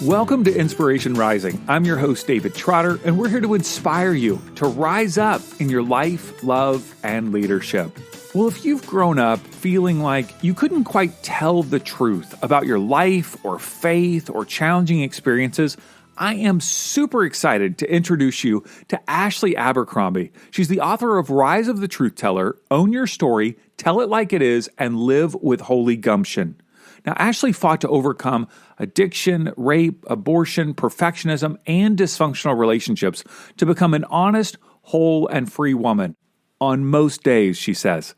Welcome to Inspiration Rising. I'm your host, David Trotter, and we're here to inspire you to rise up in your life, love, and leadership. Well, if you've grown up feeling like you couldn't quite tell the truth about your life or faith or challenging experiences, I am super excited to introduce you to Ashley Abercrombie. She's the author of Rise of the Truth Teller, Own Your Story, Tell It Like It Is, and Live with Holy Gumption. Now, Ashley fought to overcome addiction, rape, abortion, perfectionism, and dysfunctional relationships to become an honest, whole, and free woman. On most days, she says.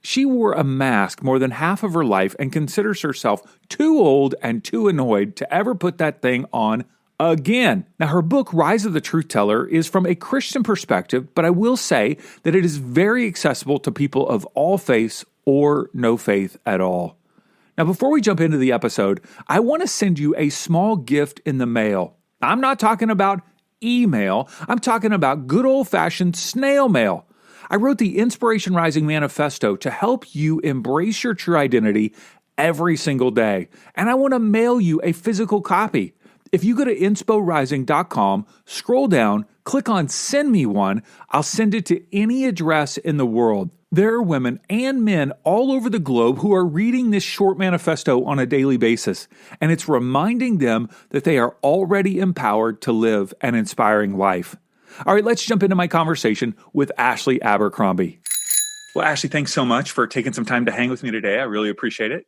She wore a mask more than half of her life and considers herself too old and too annoyed to ever put that thing on again. Now, her book, Rise of the Truth Teller, is from a Christian perspective, but I will say that it is very accessible to people of all faiths or no faith at all. Now, before we jump into the episode, I want to send you a small gift in the mail. I'm not talking about email. I'm talking about good old-fashioned snail mail. I wrote the Inspiration Rising Manifesto to help you embrace your true identity every single day, and I want to mail you a physical copy. If you go to insporising.com, scroll down, click on Send Me One, I'll send it to any address in the world. There are women and men all over the globe who are reading this short manifesto on a daily basis, and it's reminding them that they are already empowered to live an inspiring life. All right, let's jump into my conversation with Ashley Abercrombie. Well, Ashley, thanks so much for taking some time to hang with me today. I really appreciate it.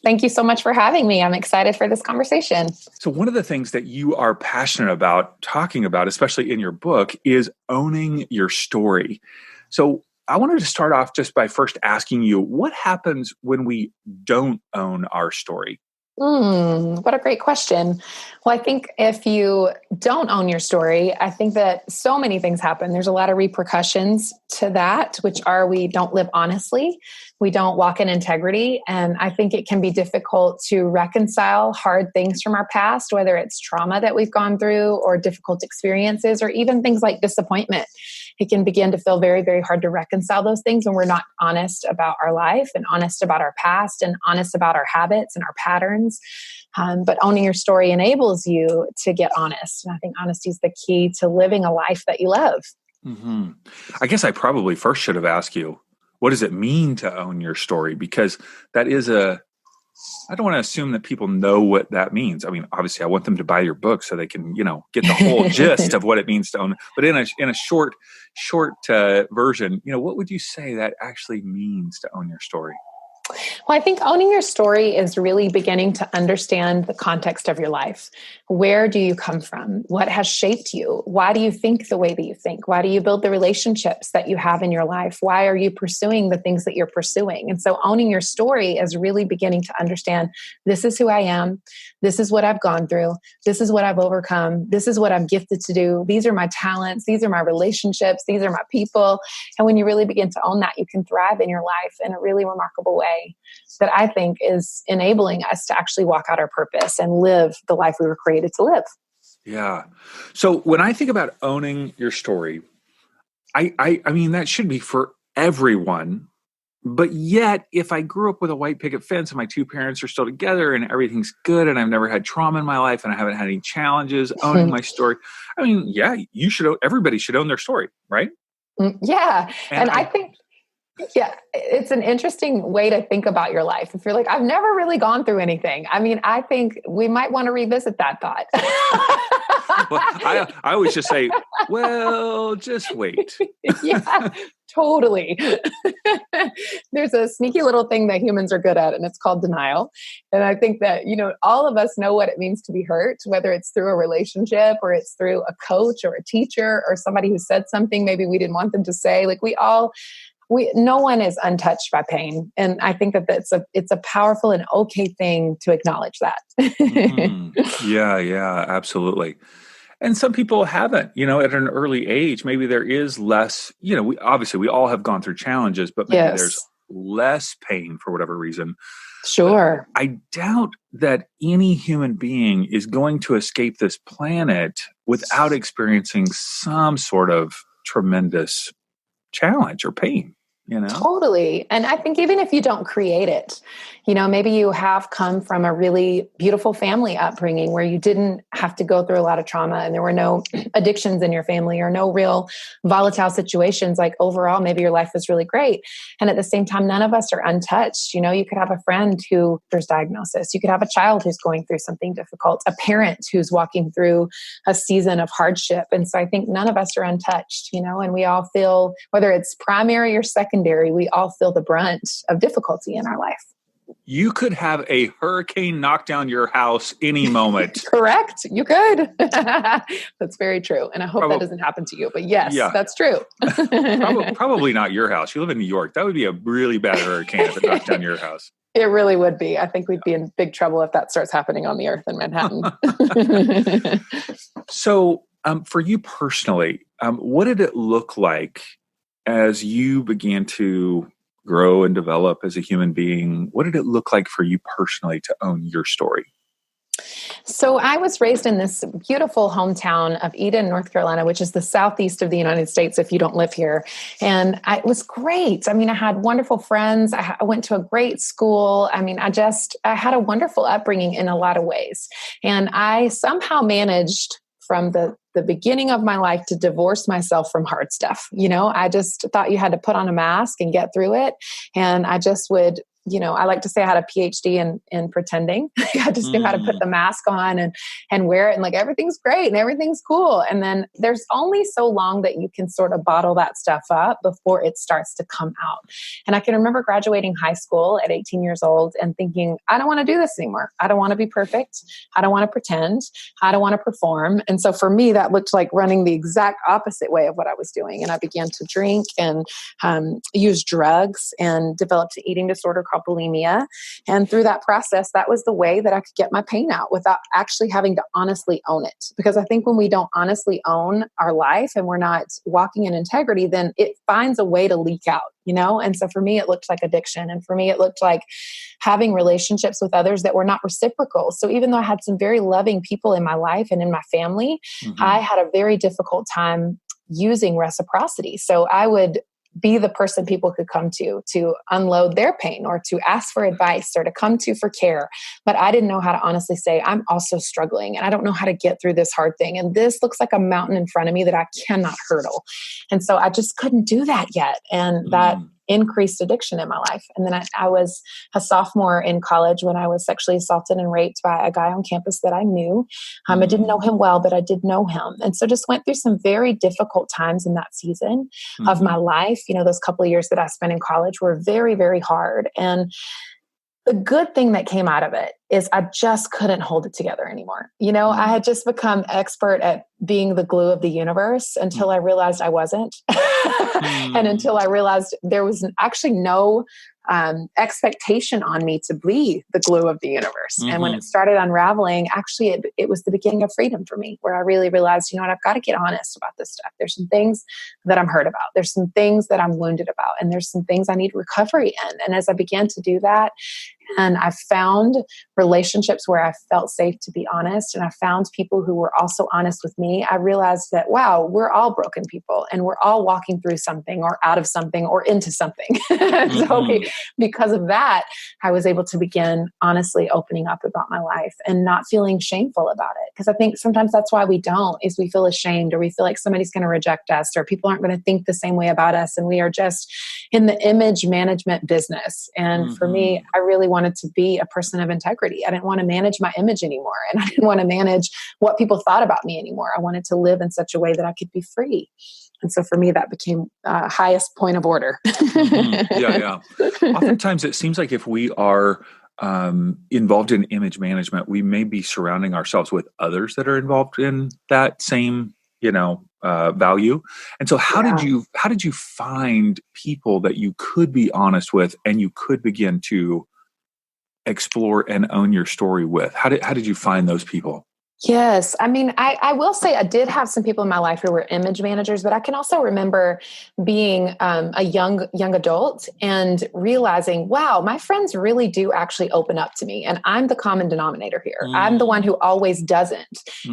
Thank you so much for having me. I'm excited for this conversation. So one of the things that you are passionate about talking about, especially in your book, is owning your story. So I wanted to start off just by first asking you, what happens when we don't own our story? What a great question. Well, I think if you don't own your story, I think that so many things happen. There's a lot of repercussions to that, which are we don't live honestly, we don't walk in integrity. And I think it can be difficult to reconcile hard things from our past, whether it's trauma that we've gone through or difficult experiences, or even things like disappointment. It can begin to feel very, very hard to reconcile those things when we're not honest about our life and honest about our past and honest about our habits and our patterns. But owning your story enables you to get honest. And I think honesty is the key to living a life that you love. Mm-hmm. I guess I probably first should have asked you, what does it mean to own your story? Because that is I don't want to assume that people know what that means. I mean, obviously I want them to buy your book so they can, get the whole gist of what it means to own. But in a short version, what would you say that actually means to own your story? Well, I think owning your story is really beginning to understand the context of your life. Where do you come from? What has shaped you? Why do you think the way that you think? Why do you build the relationships that you have in your life? Why are you pursuing the things that you're pursuing? And so owning your story is really beginning to understand, this is who I am. This is what I've gone through. This is what I've overcome. This is what I'm gifted to do. These are my talents. These are my relationships. These are my people. And when you really begin to own that, you can thrive in your life in a really remarkable way that I think is enabling us to actually walk out our purpose and live the life we were created to live. Yeah. So when I think about owning your story, I mean, that should be for everyone. But yet, if I grew up with a white picket fence and my two parents are still together and everything's good and I've never had trauma in my life and I haven't had any challenges owning my story, I mean, yeah, everybody should own their story, right? Yeah. And I think, it's an interesting way to think about your life. If you're like, I've never really gone through anything. I mean, I think we might want to revisit that thought. Well, I always just say, well, just wait. Yeah, totally. There's a sneaky little thing that humans are good at, and it's called denial. And I think that, all of us know what it means to be hurt, whether it's through a relationship or it's through a coach or a teacher or somebody who said something maybe we didn't want them to say. Like no one is untouched by pain. And I think that it's a powerful and okay thing to acknowledge that. Mm-hmm. Yeah, absolutely. And some people haven't, at an early age, maybe there is less, we all have gone through challenges, but maybe there's less pain for whatever reason. Sure. But I doubt that any human being is going to escape this planet without experiencing some sort of tremendous challenge or pain. you know? Totally. And I think even if you don't create it, maybe you have come from a really beautiful family upbringing where you didn't have to go through a lot of trauma and there were no addictions in your family or no real volatile situations. Like overall, maybe your life was really great. And at the same time, none of us are untouched. You could have a friend who there's diagnosis. You could have a child who's going through something difficult, a parent who's walking through a season of hardship. And so I think none of us are untouched, and we all feel, whether it's primary or secondary, we all feel the brunt of difficulty in our life. You could have a hurricane knock down your house any moment. Correct. You could. That's very true. And I hope that doesn't happen to you. But yes, that's true. Probably not your house. You live in New York. That would be a really bad hurricane if it knocked down your house. It really would be. I think we'd be in big trouble if that starts happening on the earth in Manhattan. So for you personally, what did it look like as you began to grow and develop as a human being? What did it look like for you personally to own your story? So I was raised in this beautiful hometown of Eden, North Carolina, which is the southeast of the United States if you don't live here. And it was great. I mean, I had wonderful friends. I went to a great school. I mean, I had a wonderful upbringing in a lot of ways. And I somehow managed from the beginning of my life to divorce myself from hard stuff. I just thought you had to put on a mask and get through it. And I just would, I like to say I had a PhD in pretending. I just knew how to put the mask on and wear it and like everything's great and everything's cool. And then there's only so long that you can sort of bottle that stuff up before it starts to come out. And I can remember graduating high school at 18 years old and thinking, I don't want to do this anymore. I don't want to be perfect. I don't want to pretend. I don't want to perform. And so for me, that looked like running the exact opposite way of what I was doing. And I began to drink and use drugs and developed an eating disorder called bulimia. And through that process, that was the way that I could get my pain out without actually having to honestly own it. Because I think when we don't honestly own our life and we're not walking in integrity, then it finds a way to leak out, And so for me, it looked like addiction. And for me, it looked like having relationships with others that were not reciprocal. So even though I had some very loving people in my life and in my family, I had a very difficult time using reciprocity. So I would be the person people could come to unload their pain or to ask for advice or to come to for care. But I didn't know how to honestly say, I'm also struggling and I don't know how to get through this hard thing. And this looks like a mountain in front of me that I cannot hurdle. And so I just couldn't do that yet. And that increased addiction in my life. And then I was a sophomore in college when I was sexually assaulted and raped by a guy on campus that I knew. I didn't know him well, but I did know him. And so just went through some very difficult times in that season of my life. Those couple of years that I spent in college were very, very hard. And the good thing that came out of it is I just couldn't hold it together anymore. I had just become expert at being the glue of the universe until I realized I wasn't. And until I realized there was actually no expectation on me to be the glue of the universe. And when it started unraveling, actually, it was the beginning of freedom for me, where I really realized, I've got to get honest about this stuff. There's some things that I'm hurt about. There's some things that I'm wounded about. And there's some things I need recovery in. And as I began to do that, and I found relationships where I felt safe to be honest, and I found people who were also honest with me, I realized that, wow, we're all broken people and we're all walking through something or out of something or into something. So because of that, I was able to begin honestly opening up about my life and not feeling shameful about it. Because I think sometimes that's why we don't, is we feel ashamed or we feel like somebody's going to reject us or people aren't going to think the same way about us. And we are just in the image management business. And for me, I really wanted to be a person of integrity. I didn't want to manage my image anymore. And I didn't want to manage what people thought about me anymore. I wanted to live in such a way that I could be free. And so for me, that became highest point of order. Yeah. Oftentimes it seems like if we are involved in image management, we may be surrounding ourselves with others that are involved in that same, value. And so how did you find people that you could be honest with and you could begin to explore and own your story with? How did you find those people? Yes. I mean, I will say I did have some people in my life who were image managers, but I can also remember being a young adult and realizing, wow, my friends really do actually open up to me. And I'm the common denominator here. I'm the one who always doesn't.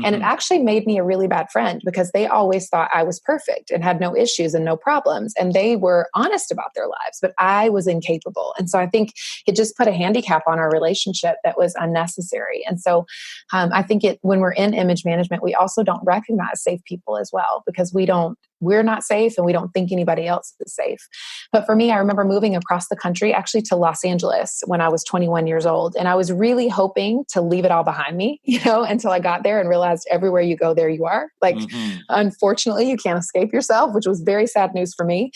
And it actually made me a really bad friend because they always thought I was perfect and had no issues and no problems. And they were honest about their lives, but I was incapable. And so I think it just put a handicap on our relationship that was unnecessary. And so I think when we're in image management, we also don't recognize safe people as well because we're not safe and we don't think anybody else is safe. But for me, I remember moving across the country, actually to Los Angeles when I was 21 years old. And I was really hoping to leave it all behind me, until I got there and realized everywhere you go, there you are. Like, unfortunately, you can't escape yourself, which was very sad news for me.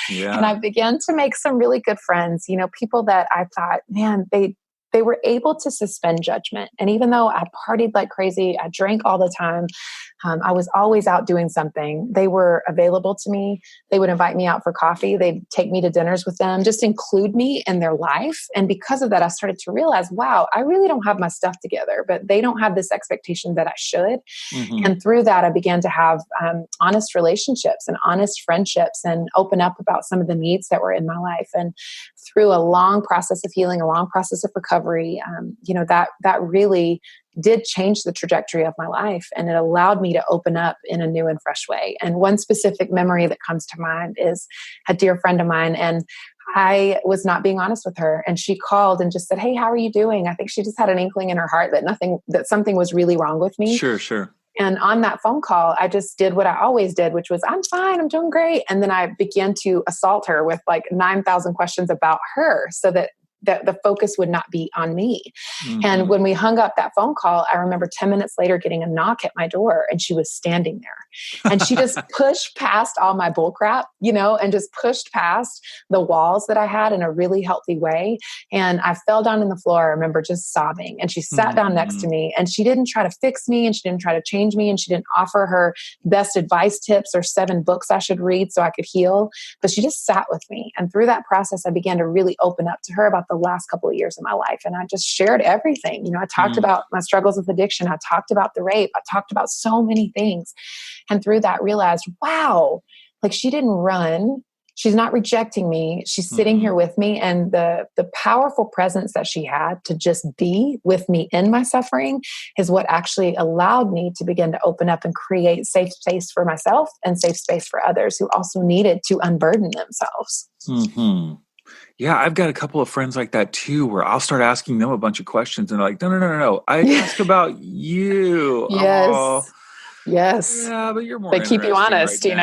Yeah. And I began to make some really good friends, people that I thought, man, they were able to suspend judgment. And even though I partied like crazy, I drank all the time, I was always out doing something. They were available to me. They would invite me out for coffee. They'd take me to dinners with them, just include me in their life. And because of that, I started to realize, wow, I really don't have my stuff together, but they don't have this expectation that I should. And through that, I began to have honest relationships and honest friendships and open up about some of the needs that were in my life. And through a long process of healing, a long process of recovery, that really did change the trajectory of my life. And it allowed me to open up in a new and fresh way. And one specific memory that comes to mind is a dear friend of mine. And I was not being honest with her. And she called and just said, "Hey, how are you doing?" I think she just had an inkling in her heart that something was really wrong with me. Sure. And on that phone call, I just did what I always did, which was, "I'm fine, I'm doing great." And then I began to assault her with like 9,000 questions about her so that the focus would not be on me. And when we hung up that phone call, I remember 10 minutes later getting a knock at my door and she was standing there. And she just pushed past all my bull crap, and just pushed past the walls that I had in a really healthy way. And I fell down on the floor. I remember just sobbing. And she sat down next to me and she didn't try to fix me and she didn't try to change me and she didn't offer her best advice tips or 7 books I should read so I could heal. But she just sat with me. And through that process, I began to really open up to her about the last couple of years of my life. And I just shared everything. I talked about my struggles with addiction. I talked about the rape. I talked about so many things. And through that realized, wow, like she didn't run. She's not rejecting me. She's sitting here with me. And the powerful presence that she had to just be with me in my suffering is what actually allowed me to begin to open up and create safe space for myself and safe space for others who also needed to unburden themselves. Yeah, I've got a couple of friends like that too, where I'll start asking them a bunch of questions and they're like, no. I ask about you. Yes. Oh, yes. yeah, but you're more They keep you honest, right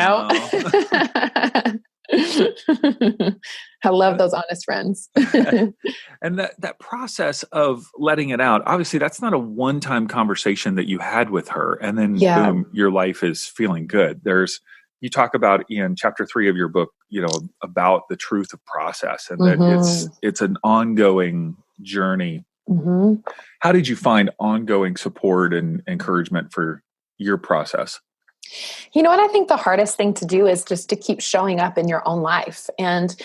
I love those honest friends. And that process of letting it out, obviously that's not a one-time conversation that you had with her and then boom, your life is feeling good. You talk about in chapter 3 of your book, about the truth of process and that it's an ongoing journey. How did you find ongoing support and encouragement for your process? What I think the hardest thing to do is just to keep showing up in your own life. And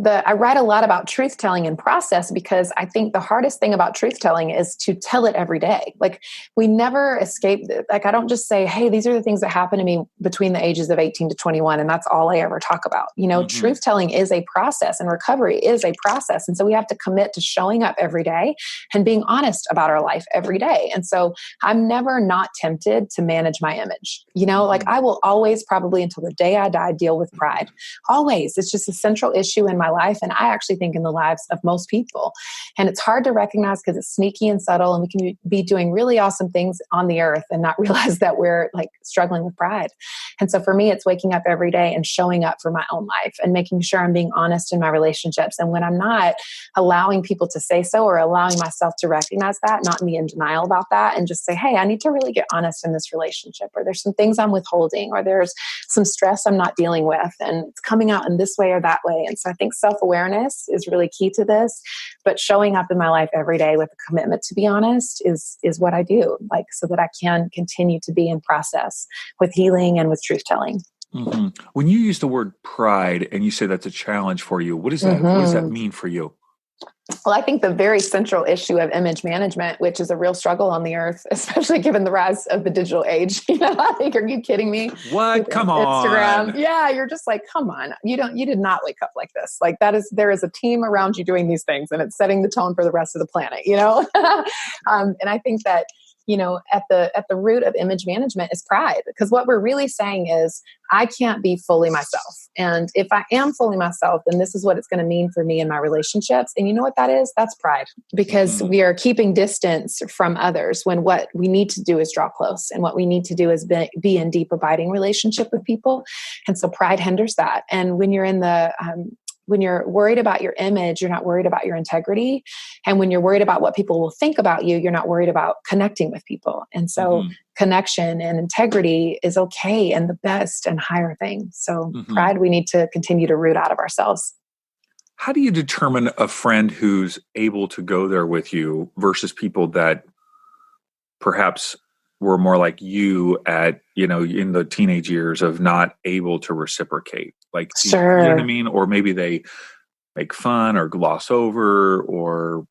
I write a lot about truth telling and process because I think the hardest thing about truth telling is to tell it every day. Like we never escape. Like I don't just say, "Hey, these are the things that happened to me between the ages of 18 to 21. And that's all I ever talk about. Truth telling is a process and recovery is a process. And so we have to commit to showing up every day and being honest about our life every day. And so I'm never not tempted to manage my image. Like I will always, probably until the day I die, deal with pride. Always. It's just a central issue in my life. And I actually think in the lives of most people. And it's hard to recognize because it's sneaky and subtle. And we can be doing really awesome things on the earth and not realize that we're like struggling with pride. And so for me, it's waking up every day and showing up for my own life and making sure I'm being honest in my relationships. And when I'm not, allowing people to say so or allowing myself to recognize that, not be in denial about that and just say, "Hey, I need to really get honest in this relationship," or "There's some things I'm withholding," or "There's some stress I'm not dealing with and it's coming out in this way or that way." And so I think self-awareness is really key to this, but showing up in my life every day with a commitment to be honest is what I do, like so that I can continue to be in process with healing and with truth telling. When you use the word pride and you say that's a challenge for you, what does that mean for you? Well, I think the very central issue of image management, which is a real struggle on the earth, especially given the rise of the digital age, like, are you kidding me? What? With Come Instagram. on. Yeah. You're just like, come on, you did not wake up like this. Like there is a team around you doing these things, and it's setting the tone for the rest of the planet, and I think that, at the root of image management is pride, because what we're really saying is, I can't be fully myself. And if I am fully myself, then this is what it's going to mean for me in my relationships. And you know what that is? That's pride, because we are keeping distance from others when what we need to do is draw close. And what we need to do is be in deep, abiding relationship with people. And so pride hinders that. And when you're when you're worried about your image, you're not worried about your integrity. And when you're worried about what people will think about you, you're not worried about connecting with people. And so connection and integrity is okay and the best and higher thing. So pride, we need to continue to root out of ourselves. How do you determine a friend who's able to go there with you versus people that perhaps were more like you at, in the teenage years of not able to reciprocate? Like, sure. You know what I mean? Or maybe they make fun or gloss over or,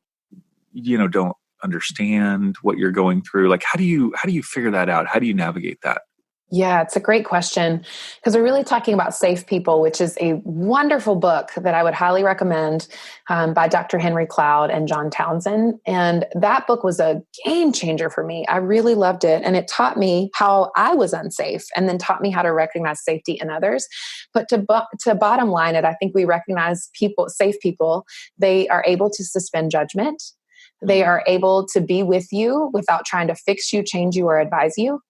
don't understand what you're going through. Like, how do you figure that out? How do you navigate that? Yeah, it's a great question, because we're really talking about Safe People, which is a wonderful book that I would highly recommend, by Dr. Henry Cloud and John Townsend. And that book was a game changer for me. I really loved it. And it taught me how I was unsafe, and then taught me how to recognize safety in others. But to bottom line it, I think we recognize safe people, they are able to suspend judgment. They are able to be with you without trying to fix you, change you, or advise you.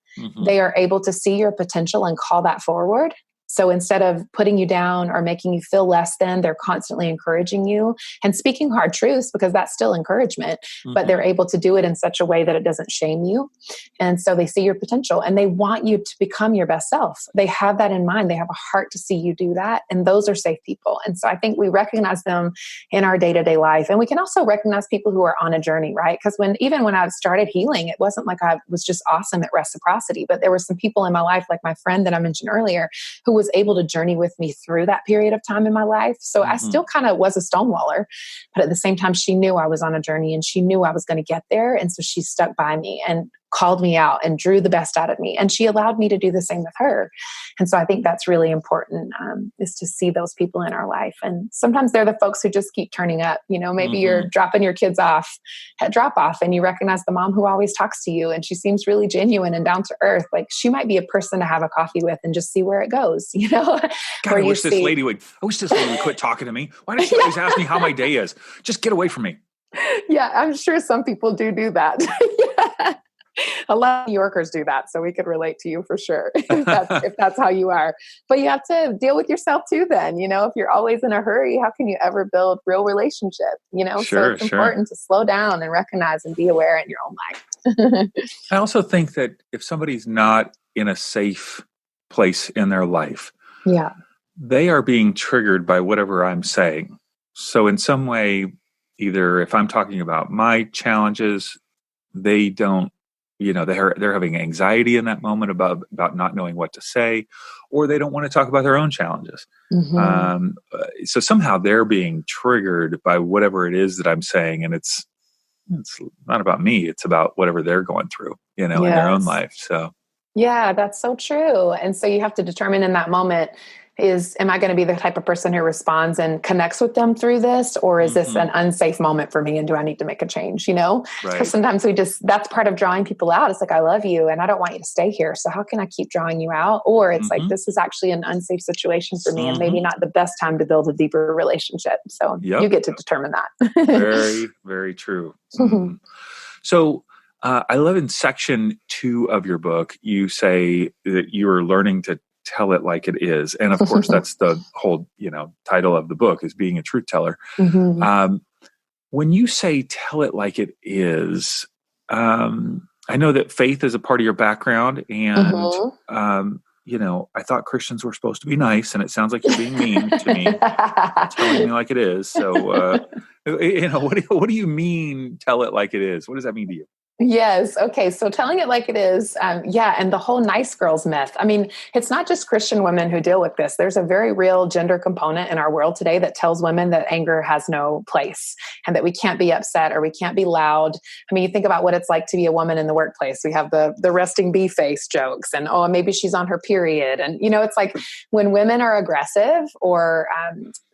They are able to see your potential and call that forward. So instead of putting you down or making you feel less than, they're constantly encouraging you and speaking hard truths, because that's still encouragement, but they're able to do it in such a way that it doesn't shame you. And so they see your potential and they want you to become your best self. They have that in mind. They have a heart to see you do that. And those are safe people. And so I think we recognize them in our day-to-day life. And we can also recognize people who are on a journey, right? Because even when I started healing, it wasn't like I was just awesome at reciprocity, but there were some people in my life, like my friend that I mentioned earlier, who was able to journey with me through that period of time in my life. So I still kind of was a stonewaller, but at the same time, she knew I was on a journey and she knew I was going to get there. And so she stuck by me and called me out and drew the best out of me. And she allowed me to do the same with her. And so I think that's really important, is to see those people in our life. And sometimes they're the folks who just keep turning up. Maybe you're dropping your kids off at drop off and you recognize the mom who always talks to you and she seems really genuine and down to earth. Like, she might be a person to have a coffee with and just see where it goes, God, I wish this lady would quit talking to me. Why does she always ask me how my day is? Just get away from me. Yeah, I'm sure some people do that. Yeah. A lot of New Yorkers do that, so we could relate to you for sure if that's how you are. But you have to deal with yourself too then, if you're always in a hurry, how can you ever build real relationship, so it's important to slow down and recognize and be aware in your own life. I also think that if somebody's not in a safe place in their life, they are being triggered by whatever I'm saying. So in some way, either if I'm talking about my challenges, they don't, they're having anxiety in that moment about not knowing what to say, or they don't want to talk about their own challenges. So somehow they're being triggered by whatever it is that I'm saying. And it's not about me. It's about whatever they're going through, in their own life. So, yeah, that's so true. And so you have to determine in that moment, am I going to be the type of person who responds and connects with them through this? Or is this an unsafe moment for me? And do I need to make a change? Because sometimes that's part of drawing people out. It's like, I love you and I don't want you to stay here. So how can I keep drawing you out? Or it's like, this is actually an unsafe situation for me and maybe not the best time to build a deeper relationship. So you get to determine that. Very, very true. So I love in section 2 of your book, you say that you are learning to tell it like it is. And of course, that's the whole, title of the book, is being a truth teller. When you say tell it like it is, I know that faith is a part of your background and, I thought Christians were supposed to be nice, and it sounds like you're being mean to me, telling me like it is. So, what do you mean, tell it like it is? What does that mean to you? Yes. Okay. So telling it like it is. Yeah. And the whole nice girls myth. I mean, it's not just Christian women who deal with this. There's a very real gender component in our world today that tells women that anger has no place and that we can't be upset or we can't be loud. I mean, you think about what it's like to be a woman in the workplace. We have the resting bee face jokes and, oh, maybe she's on her period. And, it's like when women are aggressive or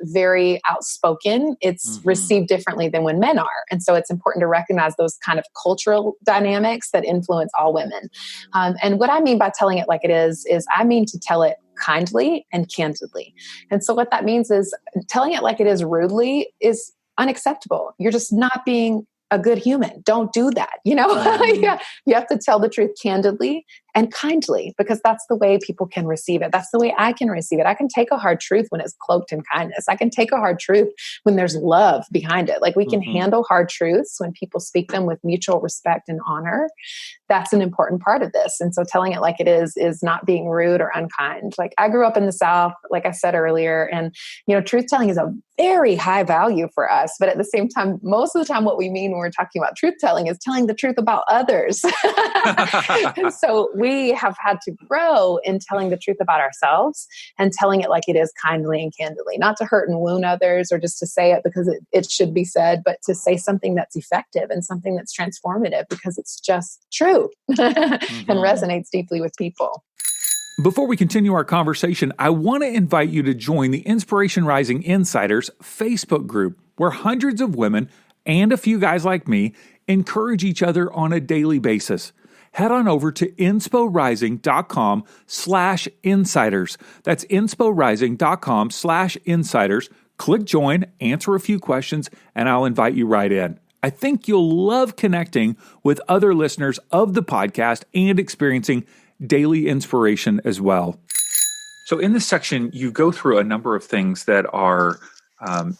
very outspoken, it's received differently than when men are. And so it's important to recognize those kind of cultural dynamics that influence all women. And what I mean by telling it like it is I mean to tell it kindly and candidly. And so what that means is telling it like it is rudely is unacceptable. You're just not being a good human. Don't do that. Yeah. You have to tell the truth candidly and kindly, because that's the way people can receive it. That's the way I can receive it. I can take a hard truth when it's cloaked in kindness. I can take a hard truth when there's love behind it. Like we can handle hard truths when people speak them with mutual respect and honor. That's an important part of this. And so telling it like it is not being rude or unkind. Like I grew up in the South, like I said earlier, and, truth telling is a very high value for us. But at the same time, most of the time, what we mean when we're talking about truth telling is telling the truth about others. And so we have had to grow in telling the truth about ourselves and telling it like it is kindly and candidly, not to hurt and wound others or just to say it because it should be said, but to say something that's effective and something that's transformative because it's just true and resonates deeply with people. Before we continue our conversation, I want to invite you to join the Inspiration Rising Insiders Facebook group, where hundreds of women and a few guys like me encourage each other on a daily basis. Head on over to insporising.com/insiders. That's insporising.com/insiders. Click join, answer a few questions, and I'll invite you right in. I think you'll love connecting with other listeners of the podcast and experiencing daily inspiration as well. So in this section, you go through a number of things that are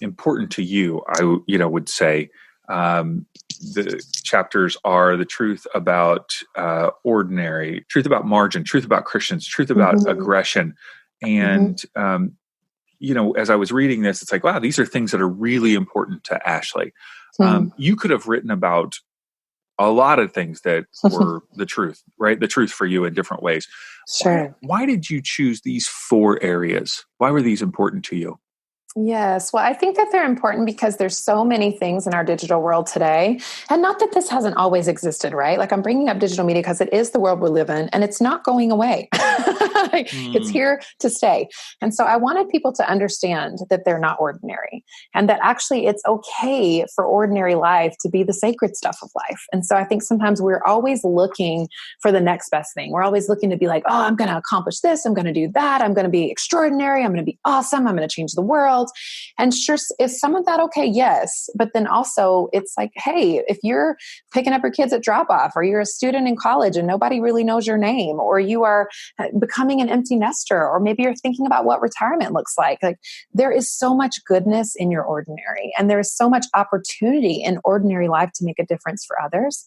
important to you. I would say the chapters are the truth about ordinary, truth about margin, truth about Christians, truth about aggression. And, as I was reading this, it's like, wow, these are things that are really important to Ashley. You could have written about a lot of things that were the truth, right? The truth for you in different ways. Sure. Why did you choose these 4 areas? Why were these important to you? Yes. Well, I think that they're important because there's so many things in our digital world today. And not that this hasn't always existed, right? Like I'm bringing up digital media because it is the world we live in and it's not going away. It's here to stay. And so I wanted people to understand that they're not ordinary and that actually it's okay for ordinary life to be the sacred stuff of life. And so I think sometimes we're always looking for the next best thing. We're always looking to be like, oh, I'm going to accomplish this. I'm going to do that. I'm going to be extraordinary. I'm going to be awesome. I'm going to change the world. And sure, is some of that okay? Yes. But then also it's like, hey, if you're picking up your kids at drop off or you're a student in college and nobody really knows your name, or you are becoming an empty nester, or maybe you're thinking about what retirement looks like there is so much goodness in your ordinary and there is so much opportunity in ordinary life to make a difference for others.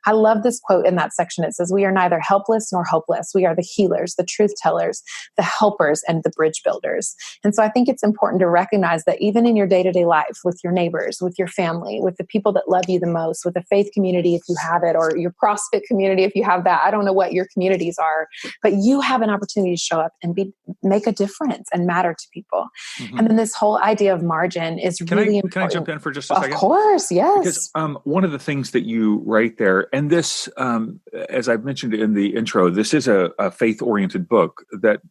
I love this quote in that section. It says, we are neither helpless nor hopeless. We are the healers, the truth tellers, the helpers, and the bridge builders. And so I think it's important to recognize that even in your day-to-day life with your neighbors, with your family, with the people that love you the most, with the faith community if you have it, or your CrossFit community if you have that. I don't know what your communities are, but you have an opportunity to show up and make a difference and matter to people. And then this whole idea of margin is really important. Can I jump in for just a second? Of course, yes. Because one of the things that you write there, and this, as I've mentioned in the intro, this is a faith-oriented book that,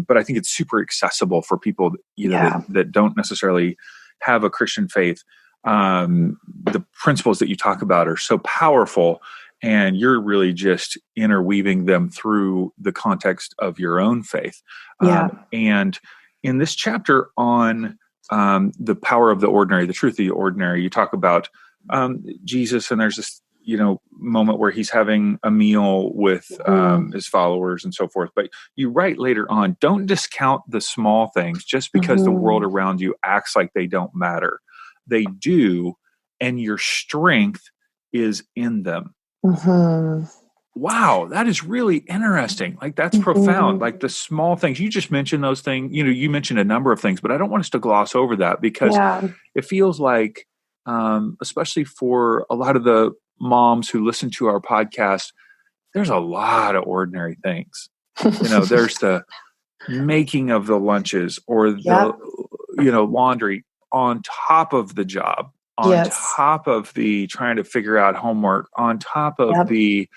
but I think it's super accessible for people, that don't necessarily have a Christian faith. The principles that you talk about are so powerful, and you're really just interweaving them through the context of your own faith. And in this chapter on the power of the ordinary, the truth of the ordinary, you talk about Jesus, and there's this moment where he's having a meal with his followers and so forth. But you write later on, don't discount the small things just because the world around you acts like they don't matter. They do, and your strength is in them. Wow, that is really interesting. Like that's profound. Like the small things, you just mentioned those things, you mentioned a number of things, but I don't want us to gloss over that because it feels like, especially for a lot of the moms who listen to our podcast, there's a lot of ordinary things. There's the making of the lunches or the, laundry on top of the job, on top of the trying to figure out homework, on top of the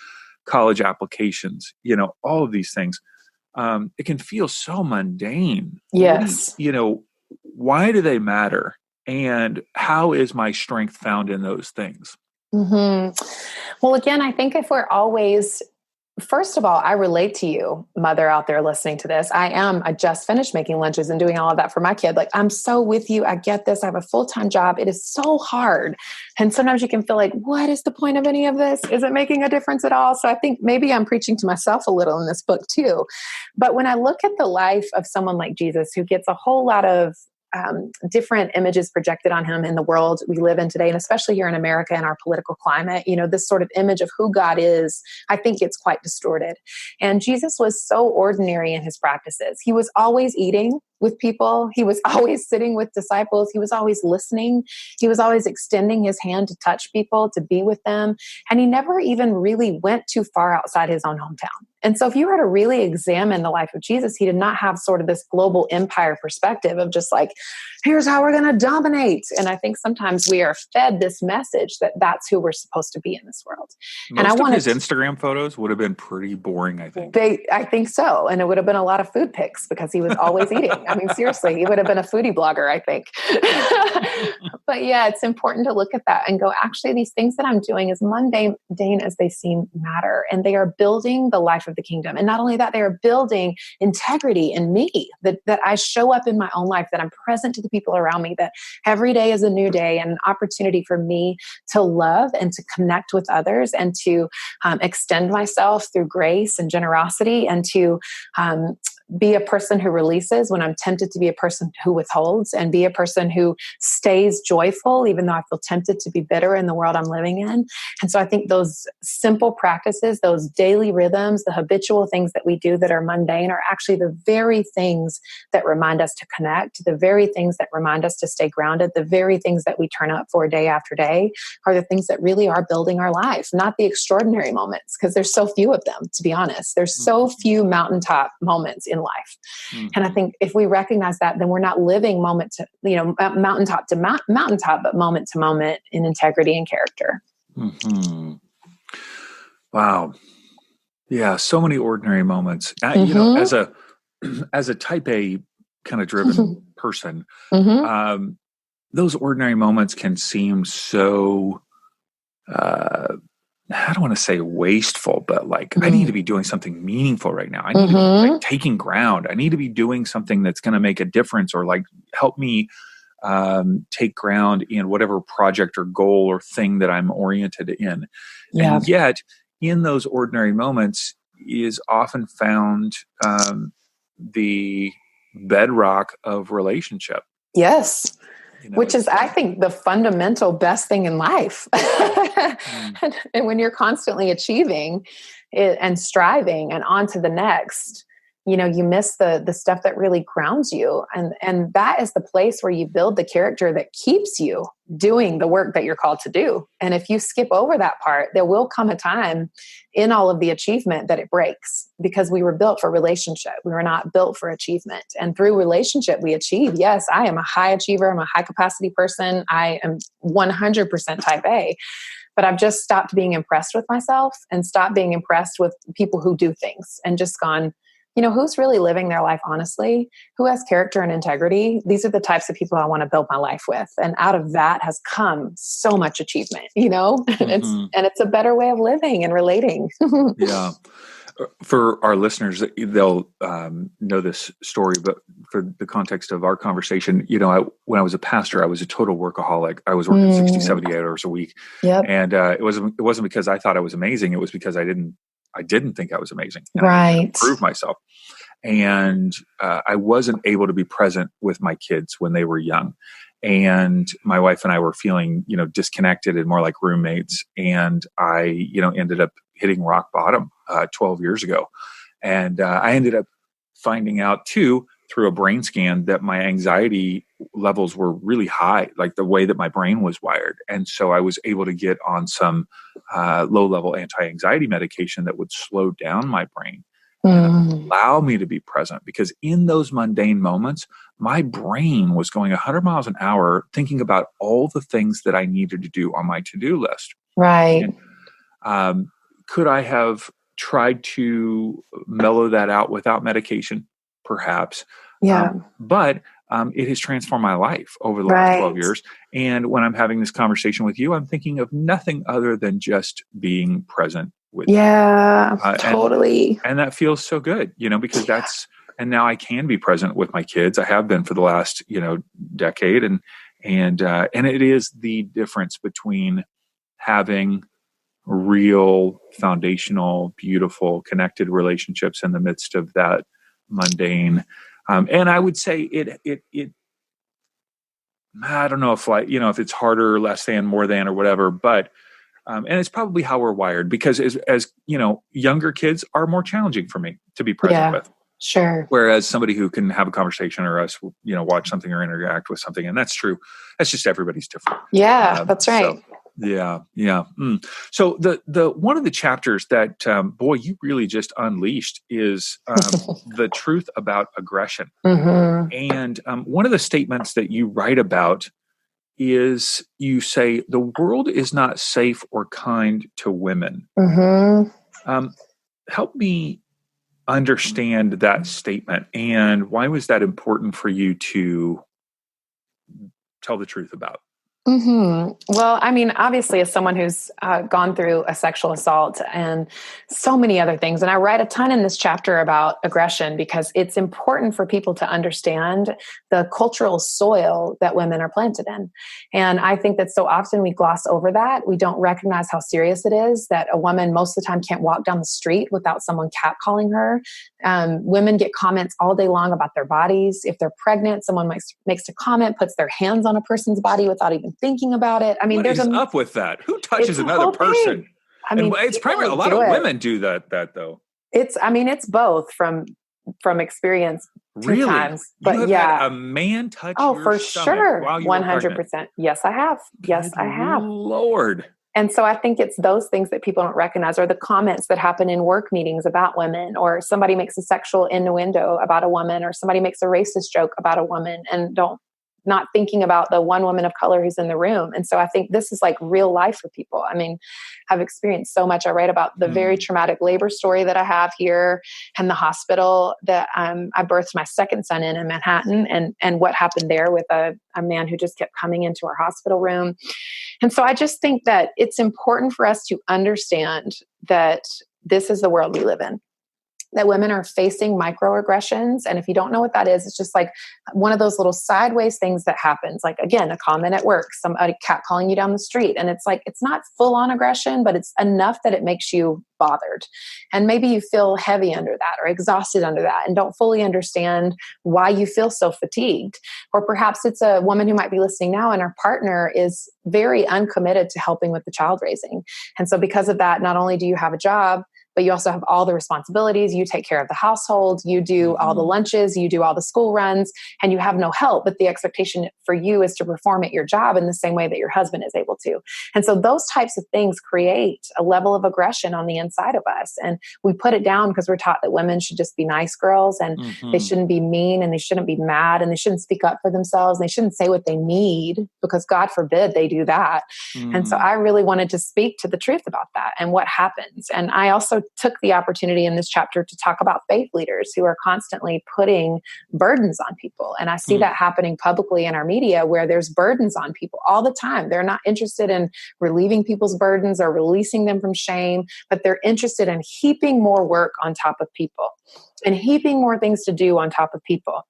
college applications, all of these things. It can feel so mundane. Yes. Why do they matter? And how is my strength found in those things? Mm-hmm. Well, again, I think if we're always, first of all, I relate to you, mother out there listening to this. I just finished making lunches and doing all of that for my kid. Like, I'm so with you. I get this. I have a full-time job. It is so hard. And sometimes you can feel like, what is the point of any of this? Is it making a difference at all? So I think maybe I'm preaching to myself a little in this book too. But when I look at the life of someone like Jesus, who gets a whole lot of different images projected on him in the world we live in today, and especially here in America and our political climate, this sort of image of who God is, I think it's quite distorted. And Jesus was so ordinary in his practices. He was always eating with people. He was always sitting with disciples. He was always listening. He was always extending his hand to touch people, to be with them. And he never even really went too far outside his own hometown. And so if you were to really examine the life of Jesus, he did not have sort of this global empire perspective of just like, here's how we're going to dominate. And I think sometimes we are fed this message that that's who we're supposed to be in this world. Most of his Instagram photos would have been pretty boring, I think. I think so. And it would have been a lot of food pics because he was always eating. I mean, seriously, he would have been a foodie blogger, I think. But yeah, it's important to look at that and go, actually, these things that I'm doing, as mundane as they seem, matter. And they are building the life of the kingdom. And not only that, they are building integrity in me, that I show up in my own life, that I'm present to the people around me, that every day is a new day and an opportunity for me to love and to connect with others and to extend myself through grace and generosity, and to be a person who releases when I'm tempted to be a person who withholds, and be a person who stays joyful even though I feel tempted to be bitter in the world I'm living in. And so I think those simple practices, those daily rhythms, the habitual things that we do that are mundane are actually the very things that remind us to connect, the very things that remind us to stay grounded, the very things that we turn up for day after day are the things that really are building our life, not the extraordinary moments, because there's so few of them, to be honest. There's so few mountaintop moments in life. Mm-hmm. And I think if we recognize that, then we're not living mountaintop to mountaintop, but moment to moment in integrity and character. Mm-hmm. Wow. Yeah. So many ordinary moments, as a type A kind of driven person, those ordinary moments can seem so, I don't want to say wasteful, but like, I need to be doing something meaningful right now. I need to be like taking ground. I need to be doing something that's going to make a difference, or like help me take ground in whatever project or goal or thing that I'm oriented in. Yeah. And yet in those ordinary moments is often found the bedrock of relationship. Yes. Which is, I think, the fundamental best thing in life. And when you're constantly achieving and striving and on to the next, you miss the stuff that really grounds you. And that is the place where you build the character that keeps you doing the work that you're called to do. And if you skip over that part, there will come a time in all of the achievement that it breaks, because we were built for relationship. We were not built for achievement. And through relationship, we achieve. Yes, I am a high achiever. I'm a high capacity person. I am 100% type A. But I've just stopped being impressed with myself and stopped being impressed with people who do things, and just gone, who's really living their life honestly? Who has character and integrity? These are the types of people I want to build my life with. And out of that has come so much achievement, It's a better way of living and relating. Yeah. For our listeners, they'll know this story, but for the context of our conversation, when I was a pastor, I was a total workaholic. I was working 60, 70 hours a week. Yep. And it wasn't because I thought I was amazing. It was because I didn't think I was amazing. And I had to prove myself. And I wasn't able to be present with my kids when they were young. And my wife and I were feeling, disconnected and more like roommates. And I, ended up hitting rock bottom 12 years ago. And I ended up finding out too through a brain scan that my anxiety levels were really high, like the way that my brain was wired. And so I was able to get on some low-level anti-anxiety medication that would slow down my brain and allow me to be present, because in those mundane moments, my brain was going 100 miles an hour thinking about all the things that I needed to do on my to-do list. Right. And, could I have tried to mellow that out without medication? Perhaps. Yeah. But it has transformed my life over the last 12 years. And when I'm having this conversation with you, I'm thinking of nothing other than just being present with you. Totally. And that feels so good, because and now I can be present with my kids. I have been for the last, decade. And it is the difference between having real, foundational, beautiful, connected relationships in the midst of that mundane. And I would say it I don't know if it's harder, less than, more than, or whatever, but and it's probably how we're wired, because as younger kids are more challenging for me to be present with. Sure. Whereas somebody who can have a conversation or us, watch something or interact with something, and that's true. That's just everybody's different. Yeah, that's right. So, yeah. So the one of the chapters that boy, you really just unleashed is the truth about aggression. And one of the statements that you write about is, you say the world is not safe or kind to women. Help me understand that statement, and why was that important for you to tell the truth about? Well, I mean, obviously, as someone who's gone through a sexual assault and so many other things, and I write a ton in this chapter about aggression because it's important for people to understand the cultural soil that women are planted in. And I think that so often we gloss over that. We don't recognize how serious it is that a woman most of the time can't walk down the street without someone catcalling her. Women get comments all day long about their bodies. If they're pregnant, someone makes a comment, puts their hands on a person's body without even thinking about it. I mean, what is up with that? Who touches another person? Thing. I mean, it's primarily a lot of women do that though. It's both from experience. Really? 2 times, but you have had a man touch your for stomach sure, while you were 100%. Pregnant. Yes, I have. Yes, I have. Lord. And so I think it's those things that people don't recognize, or the comments that happen in work meetings about women, or somebody makes a sexual innuendo about a woman, or somebody makes a racist joke about a woman and not thinking about the one woman of color who's in the room. And so I think this is like real life for people. I mean, I've experienced so much. I write about the very traumatic labor story that I have here, and the hospital that I birthed my second son in Manhattan, and what happened there with a man who just kept coming into our hospital room. And so I just think that it's important for us to understand that this is the world we live in, that women are facing microaggressions. And if you don't know what that is, it's just like one of those little sideways things that happens. Like, again, a comment at work, somebody catcalling you down the street. And it's like, it's not full on aggression, but it's enough that it makes you bothered. And maybe you feel heavy under that or exhausted under that and don't fully understand why you feel so fatigued. Or perhaps it's a woman who might be listening now and her partner is very uncommitted to helping with the child raising. And so because of that, not only do you have a job, but you also have all the responsibilities. You take care of the household, you do all the lunches, you do all the school runs, and you have no help. But the expectation for you is to perform at your job in the same way that your husband is able to. And so those types of things create a level of aggression on the inside of us. And we put it down because we're taught that women should just be nice girls, and they shouldn't be mean, and they shouldn't be mad, and they shouldn't speak up for themselves. And they shouldn't say what they need, because God forbid they do that. And so I really wanted to speak to the truth about that and what happens. And I also took the opportunity in this chapter to talk about faith leaders who are constantly putting burdens on people. And I see that happening publicly in our media, where there's burdens on people all the time. They're not interested in relieving people's burdens or releasing them from shame, but they're interested in heaping more work on top of people and heaping more things to do on top of people.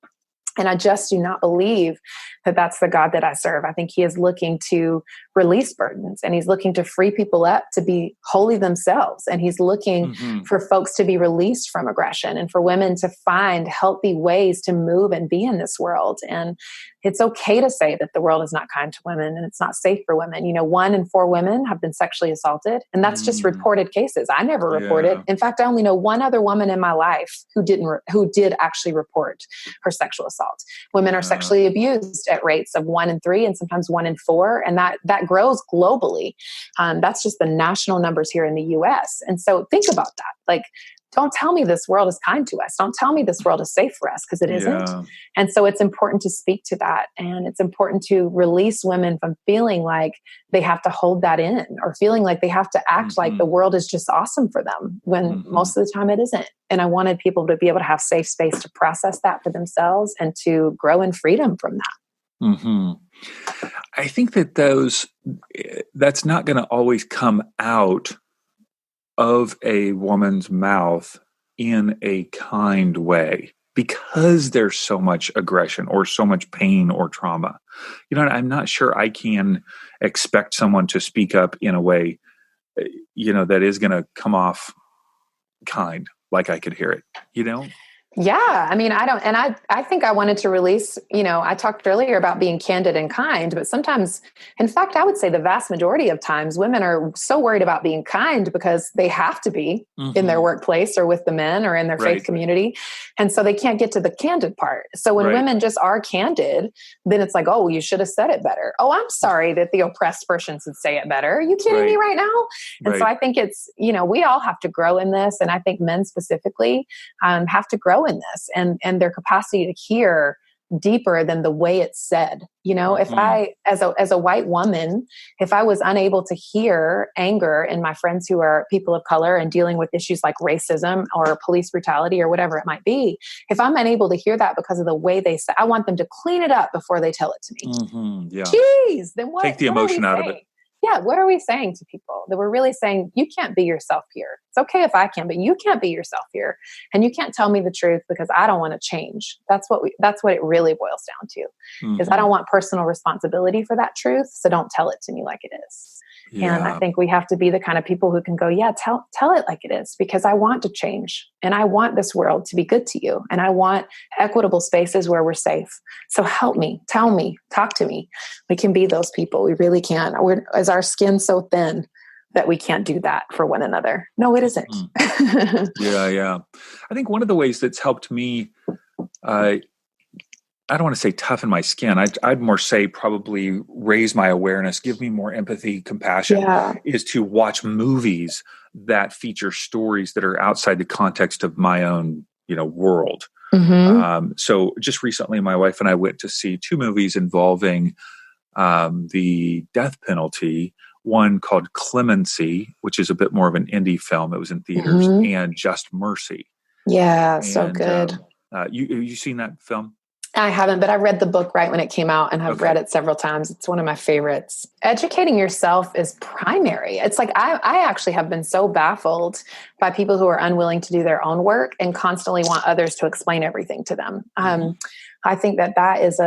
And I just do not believe that that's the God that I serve. I think he is looking to release burdens, and he's looking to free people up to be wholly themselves. And he's looking for folks to be released from aggression and for women to find healthy ways to move and be in this world. And it's okay to say that the world is not kind to women and it's not safe for women. 1 in 4 women have been sexually assaulted, and that's just reported cases. I never reported. In fact, I only know one other woman in my life who did actually report her sexual assault. Women are sexually abused at rates of 1 in 3 and sometimes 1 in 4. And that grows globally. That's just the national numbers here in the US. And so think about that. Like, don't tell me this world is kind to us. Don't tell me this world is safe for us, because it isn't. And so it's important to speak to that. And it's important to release women from feeling like they have to hold that in, or feeling like they have to act like the world is just awesome for them, when most of the time it isn't. And I wanted people to be able to have safe space to process that for themselves and to grow in freedom from that. I think that that's not going to always come out of a woman's mouth in a kind way, because there's so much aggression or so much pain or trauma. I'm not sure I can expect someone to speak up in a way, that is going to come off kind, like I could hear it, Yeah. I mean, I think I wanted to release, I talked earlier about being candid and kind, but sometimes, in fact, I would say the vast majority of times women are so worried about being kind because they have to be in their workplace or with the men or in their faith community. And so they can't get to the candid part. So when women just are candid, then it's like, oh, you should have said it better. Oh, I'm sorry that the oppressed person should say it better. Are you kidding me right now? And so I think it's, we all have to grow in this. And I think men specifically have to grow in this and their capacity to hear deeper than the way it's said. If I, as a white woman, if I was unable to hear anger in my friends who are people of color and dealing with issues like racism or police brutality or whatever it might be, if I'm unable to hear that because of the way they say, I want them to clean it up before they tell it to me. Jeez, then what? Take the emotion out of it. Yeah, what are we saying to people? That we're really saying, you can't be yourself here. It's okay if I can, but you can't be yourself here. And you can't tell me the truth because I don't want to change. That's what it really boils down to, is I don't want personal responsibility for that truth. So don't tell it to me like it is. Yeah. And I think we have to be the kind of people who can go, tell it like it is, because I want to change and I want this world to be good to you. And I want equitable spaces where we're safe. So help me, tell me, talk to me. We can be those people. We really can. Is our skin so thin that we can't do that for one another? No, it isn't. Yeah. I think one of the ways that's helped me, I don't want to say toughen my skin. I'd more say probably raise my awareness, give me more empathy, compassion, is to watch movies that feature stories that are outside the context of my own, world. So just recently, my wife and I went to see 2 movies involving the death penalty. One called Clemency, which is a bit more of an indie film. It was in theaters, and Just Mercy. Yeah, so good. You seen that film? I haven't, but I read the book right when it came out and have read it several times. It's one of my favorites. Educating yourself is primary. It's like I actually have been so baffled by people who are unwilling to do their own work and constantly want others to explain everything to them. I think that is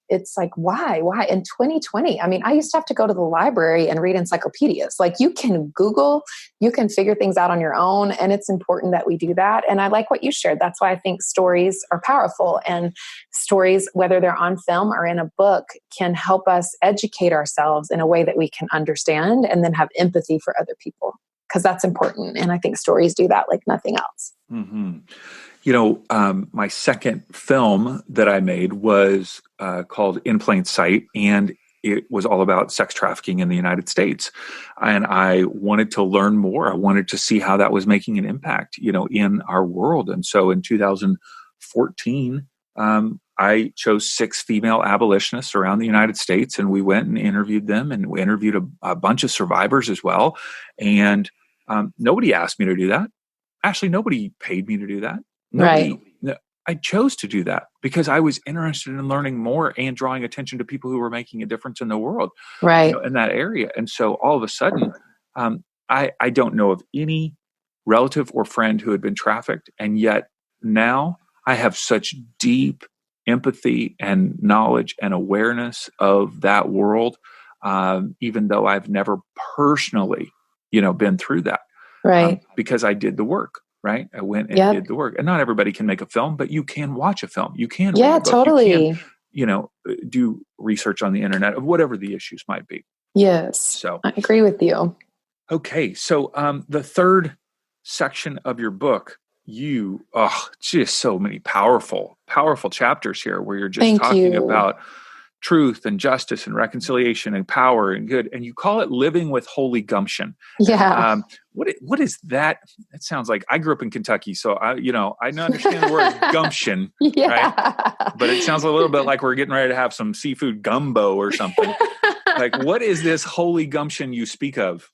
it's like, why in 2020? I mean, I used to have to go to the library and read encyclopedias. Like, you can Google, you can figure things out on your own. And it's important that we do that. And I like what you shared. That's why I think stories are powerful, and stories, whether they're on film or in a book, can help us educate ourselves in a way that we can understand and then have empathy for other people, because that's important. And I think stories do that like nothing else. My second film that I made was called In Plain Sight, and it was all about sex trafficking in the United States. And I wanted to learn more. I wanted to see how that was making an impact, in our world. And so in 2014, I chose 6 female abolitionists around the United States, and we went and interviewed them, and we interviewed a bunch of survivors as well. And nobody asked me to do that. Actually, nobody paid me to do that. I chose to do that because I was interested in learning more and drawing attention to people who were making a difference in the world, in that area. And so all of a sudden, I don't know of any relative or friend who had been trafficked. And yet now I have such deep empathy and knowledge and awareness of that world even though I've never personally, been through that. Right. Because I did the work, right? I went and Yep. did the work. And not everybody can make a film, but you can watch a film. You can Yeah, read a book. totally. You can, do research on the internet of whatever the issues might be. Yes. So I agree with you. Okay. So the third section of your book, just so many powerful chapters here where you're just talking about truth and justice and reconciliation and power and good. And you call it living with holy gumption. Yeah. And, what is that? It sounds like I grew up in Kentucky. So I understand the word gumption, Yeah. right? But it sounds a little bit like we're getting ready to have some seafood gumbo or something. Like, what is this holy gumption you speak of?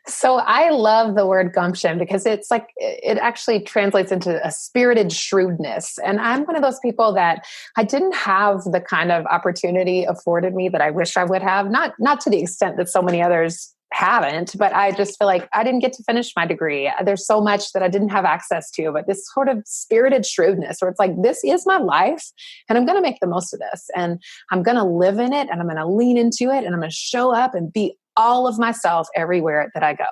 So I love the word gumption because it's like, it actually translates into a spirited shrewdness. And I'm one of those people that I didn't have the kind of opportunity afforded me that I wish I would have, not to the extent that so many others haven't, but I just feel like I didn't get to finish my degree. There's so much that I didn't have access to, but this sort of spirited shrewdness where it's like, this is my life and I'm going to make the most of this and I'm going to live in it and I'm going to lean into it and I'm going to show up and be all of myself everywhere that I go.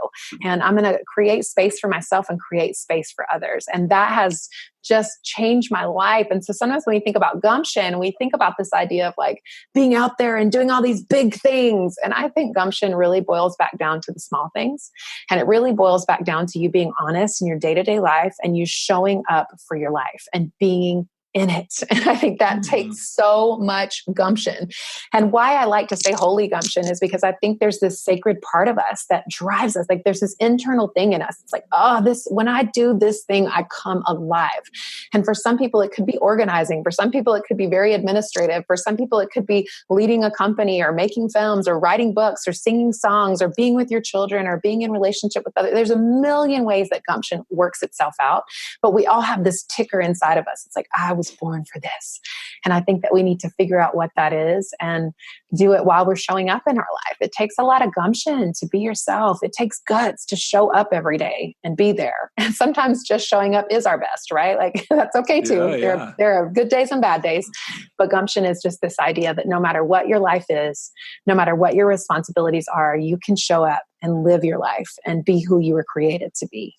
And I'm going to create space for myself and create space for others. And that has just changed my life. And so sometimes when we think about gumption, we think about this idea of like being out there and doing all these big things. And I think gumption really boils back down to the small things. And it really boils back down to you being honest in your day-to-day life and you showing up for your life and being in it. And I think that takes so much gumption. And why I like to say holy gumption is because I think there's this sacred part of us that drives us. Like there's this internal thing in us. It's like, when I do this thing, I come alive. And for some people, it could be organizing. For some people, it could be very administrative. For some people, it could be leading a company or making films or writing books or singing songs or being with your children or being in relationship with others. There's a million ways that gumption works itself out, but we all have this ticker inside of us. It's like, I was born for this. And I think that we need to figure out what that is and do it while we're showing up in our life. It takes a lot of gumption to be yourself. It takes guts to show up every day and be there. And sometimes just showing up is our best, right? Like that's okay too. Yeah. There are good days and bad days, but gumption is just this idea that no matter what your life is, no matter what your responsibilities are, you can show up and live your life and be who you were created to be.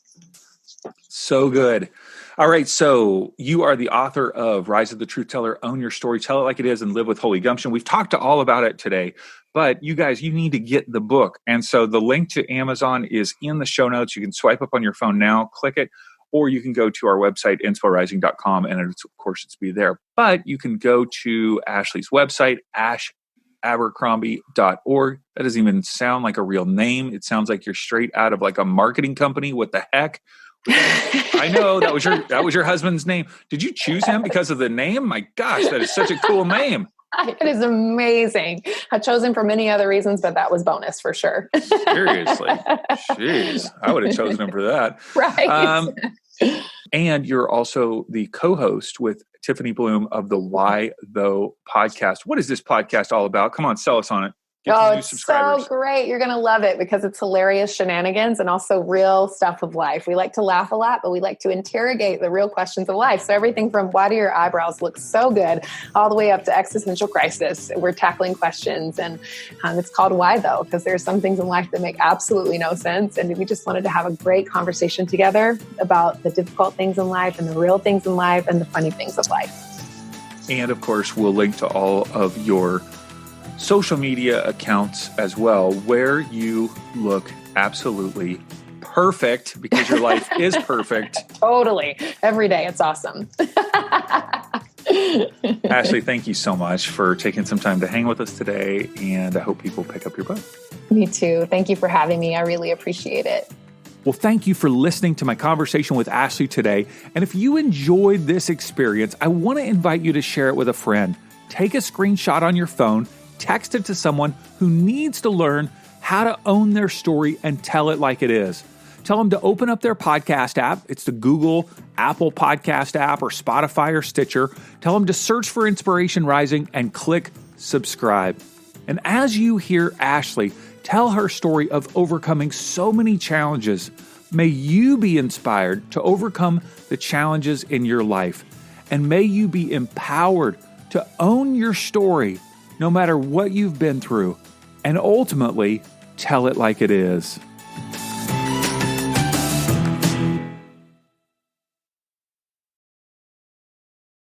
So good. All right. So you are the author of Rise of the Truth Teller, Own Your Story, Tell It Like It Is, and Live with Holy Gumption. We've talked all about it today, but you guys, you need to get the book. And so the link to Amazon is in the show notes. You can swipe up on your phone now, click it, or you can go to our website, insporising.com, and of course it's be there. But you can go to Ashley's website, Abercrombie.org. That doesn't even sound like a real name. It sounds like you're straight out of like a marketing company. What the heck? I know that was your husband's name. Did you choose him because of the name? My gosh, that is such a cool name. It is amazing. I chose him for many other reasons, but that was bonus for sure. Seriously. Jeez. I would have chosen him for that. Right. And you're also the co-host with Tiffany Bloom of the Why Though podcast. What is this podcast all about? Come on, sell us on it. It's so great. You're going to love it because it's hilarious shenanigans and also real stuff of life. We like to laugh a lot, but we like to interrogate the real questions of life. So everything from why do your eyebrows look so good all the way up to existential crisis. We're tackling questions and it's called Why Though, because there are some things in life that make absolutely no sense. And we just wanted to have a great conversation together about the difficult things in life and the real things in life and the funny things of life. And of course, we'll link to all of your social media accounts as well, where you look absolutely perfect because your life is perfect. Totally. Every day. It's awesome. Ashley, thank you so much for taking some time to hang with us today. And I hope people pick up your book. Me too. Thank you for having me. I really appreciate it. Well, thank you for listening to my conversation with Ashley today. And if you enjoyed this experience, I want to invite you to share it with a friend. Take a screenshot on your phone, text it to someone who needs to learn how to own their story and tell it like it is. Tell them to open up their podcast app. It's the Google, Apple Podcast app, or Spotify or Stitcher. Tell them to search for Inspiration Rising and click subscribe. And as you hear Ashley tell her story of overcoming so many challenges, may you be inspired to overcome the challenges in your life. And may you be empowered to own your story no matter what you've been through, and ultimately tell it like it is.